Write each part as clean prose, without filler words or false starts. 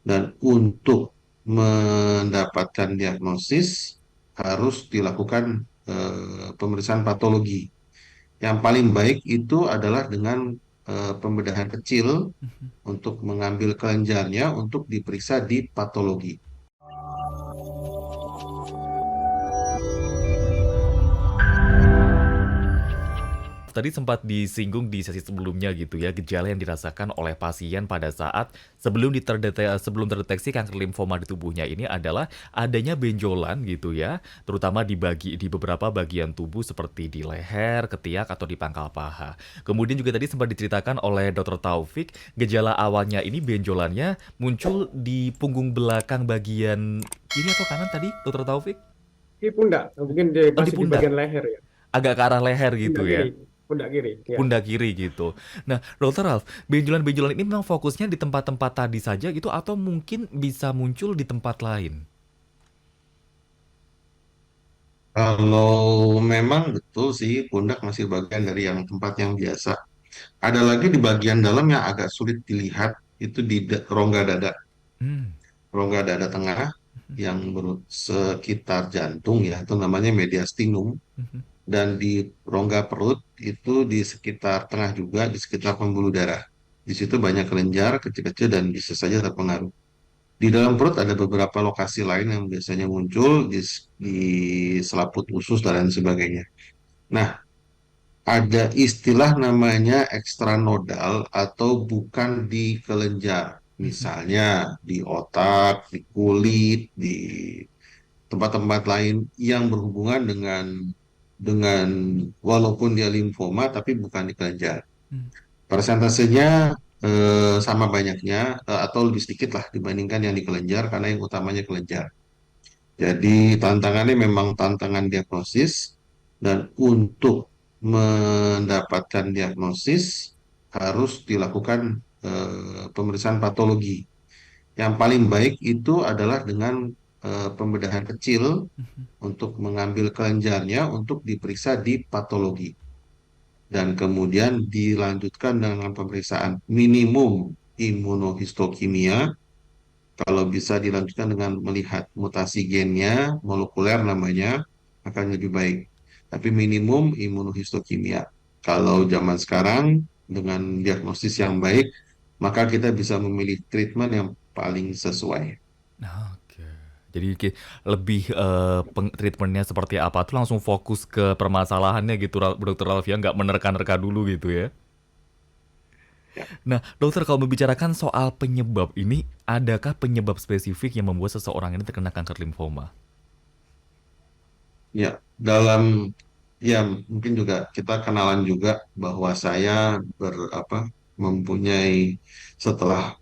Dan untuk mendapatkan diagnosis harus dilakukan pemeriksaan patologi. Yang paling baik itu adalah dengan pembedahan kecil untuk mengambil kelenjarnya untuk diperiksa di patologi. Tadi sempat disinggung di sesi sebelumnya gitu ya, gejala yang dirasakan oleh pasien pada saat sebelum terdeteksi kanker limfoma di tubuhnya ini adalah adanya benjolan gitu ya, terutama di beberapa bagian tubuh seperti di leher, ketiak atau di pangkal paha. Kemudian juga tadi sempat diceritakan oleh Dr. Taufik, gejala awalnya ini benjolannya muncul di punggung belakang bagian kiri atau kanan tadi, Dr. Taufik? Di pundak, mungkin Oh, di masih di pundak, bagian leher ya. agak ke arah leher gitu Pundak ya. kiri, pundak kiri, ya. Pundak kiri gitu. Nah, Dokter Ralf, benjolan-benjolan ini memang fokusnya di tempat-tempat tadi saja gitu atau mungkin bisa muncul di tempat lain? Kalau memang betul sih pundak masih bagian dari yang tempat yang biasa. Ada lagi di bagian dalam yang agak sulit dilihat itu di rongga dada. Hmm. Rongga dada tengah yang sekitar jantung ya, itu namanya mediastinum. Dan di rongga perut itu di sekitar tengah juga, di sekitar pembuluh darah. Di situ banyak kelenjar kecil-kecil dan bisa saja terpengaruh. Di dalam perut ada beberapa lokasi lain yang biasanya muncul di selaput usus dan lain sebagainya. Nah, ada istilah namanya ekstranodal atau bukan di kelenjar. Misalnya di otak, di kulit, di tempat-tempat lain yang berhubungan dengan walaupun dia limfoma tapi bukan di kelenjar. Persentasenya sama banyaknya atau lebih sedikit lah dibandingkan yang di kelenjar karena yang utamanya kelenjar. Jadi tantangannya memang tantangan diagnosis dan untuk mendapatkan diagnosis harus dilakukan pemeriksaan patologi. Yang paling baik itu adalah dengan pembedahan kecil untuk mengambil kelenjarnya untuk diperiksa di patologi dan kemudian dilanjutkan dengan pemeriksaan minimum imunohistokimia. Kalau bisa dilanjutkan dengan melihat mutasi gennya, molekuler namanya, akan lebih baik. Tapi minimum imunohistokimia. Kalau zaman sekarang dengan diagnosis yang baik, maka kita bisa memilih treatment yang paling sesuai. Oke. Jadi lebih treatmentnya seperti apa tuh langsung fokus ke permasalahannya gitu, Dokter Ralf ya, nggak menerka-nerka dulu gitu ya. Ya. Nah, dokter kalau membicarakan soal penyebab ini, adakah penyebab spesifik yang membuat seseorang ini terkena kanker limfoma? Ya, ya mungkin juga kita kenalan juga bahwa saya mempunyai setelah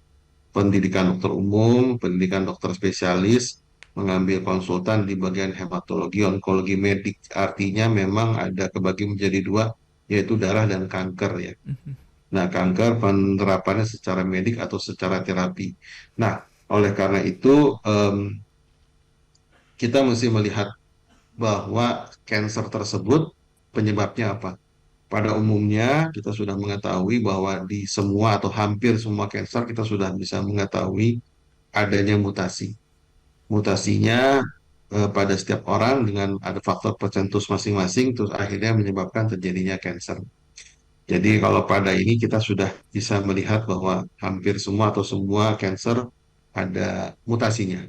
pendidikan dokter umum, pendidikan dokter spesialis, mengambil konsultan di bagian hematologi, onkologi medik. Artinya memang ada kebagi menjadi dua, yaitu darah dan kanker ya. Nah, kanker penerapannya secara medik atau secara terapi. Nah, oleh karena itu kita mesti melihat bahwa cancer tersebut penyebabnya apa. Pada umumnya kita sudah mengetahui bahwa di semua atau hampir semua cancer kita sudah bisa mengetahui adanya mutasi. Mutasinya pada setiap orang dengan ada faktor percentus masing-masing terus akhirnya menyebabkan terjadinya cancer. Jadi kalau pada ini kita sudah bisa melihat bahwa hampir semua atau semua cancer ada mutasinya.